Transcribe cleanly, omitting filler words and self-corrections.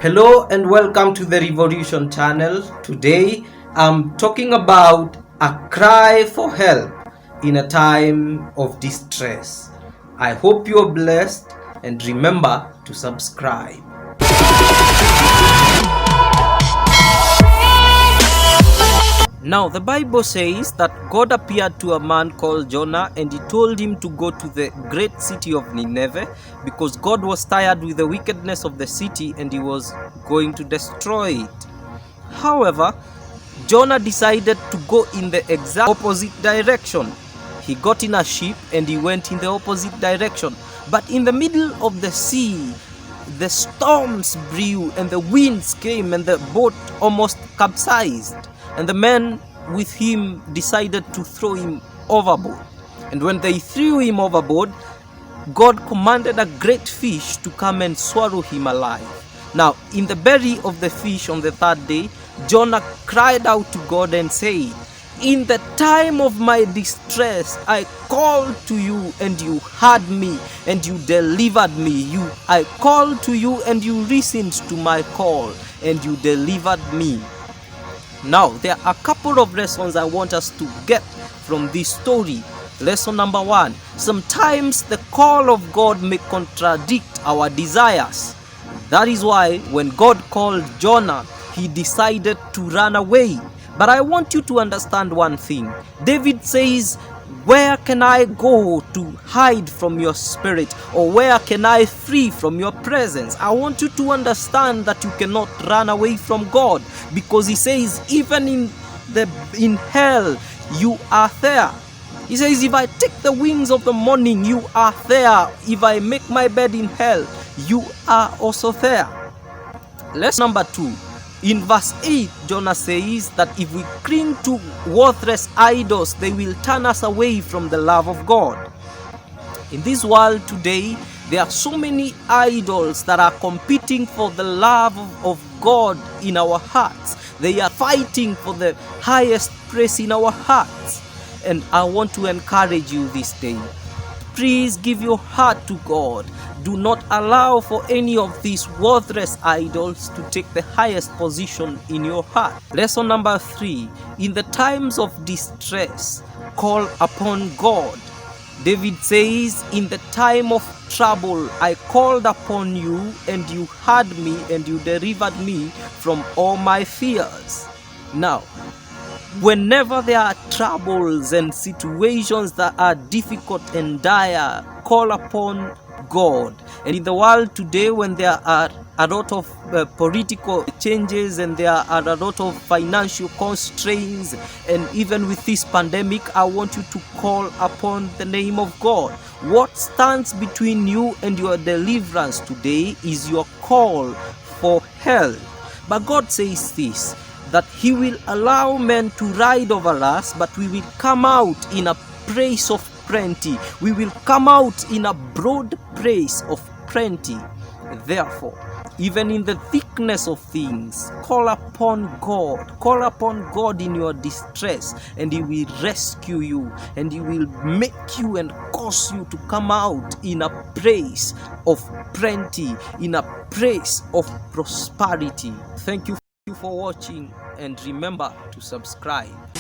Hello and welcome to the Revolution channel. Today I'm talking about a cry for help in a time of distress. I hope you are blessed and remember to subscribe. Now, the Bible says that God appeared to a man called Jonah and he told him to go to the great city of Nineveh because God was tired with the wickedness of the city and he was going to destroy it. However, Jonah decided to go in the exact opposite direction. He got in a ship and he went in the opposite direction. But in the middle of the sea, the storms blew and the winds came and the boat almost capsized. And the men with him decided to throw him overboard. And when they threw him overboard, God commanded a great fish to come and swallow him alive. Now, in the belly of the fish on the third day, Jonah cried out to God and said, "In the time of my distress, I called to you and you heard me and you delivered me. I called to you and you listened to my call and you delivered me." Now, there are a couple of lessons I want us to get from this story. Lesson number one, sometimes the call of God may contradict our desires. That is why when God called Jonah, he decided to run away. But I want you to understand one thing. David says, "Where can I go to hide from your spirit? Or where can I flee from your presence?" I want you to understand that you cannot run away from God, because he says, even in hell, you are there. He says, if I take the wings of the morning, you are there. If I make my bed in hell, you are also there. Lesson number two. In verse 8, Jonah says that if we cling to worthless idols, they will turn us away from the love of God. In this world today, there are so many idols that are competing for the love of God in our hearts. They are fighting for the highest place in our hearts. And I want to encourage you this day. Please give your heart to God. Do not allow for any of these worthless idols to take the highest position in your heart. Lesson number 3. In the times of distress, call upon God. David says, "In the time of trouble, I called upon you and you heard me and you delivered me from all my fears." Now, whenever there are troubles and situations that are difficult and dire, call upon God. And in the world today, when there are a lot of political changes and there are a lot of financial constraints, and even with this pandemic, I want you to call upon the name of God. What stands between you and your deliverance today is your call for help. But God says this, that he will allow men to ride over us, but we will come out in a place of plenty. We will come out in a broad place of plenty. Therefore, even in the thickness of things, call upon God. Call upon God in your distress, and he will rescue you, and he will make you and cause you to come out in a place of plenty, in a place of prosperity. Thank you for watching, and remember to subscribe.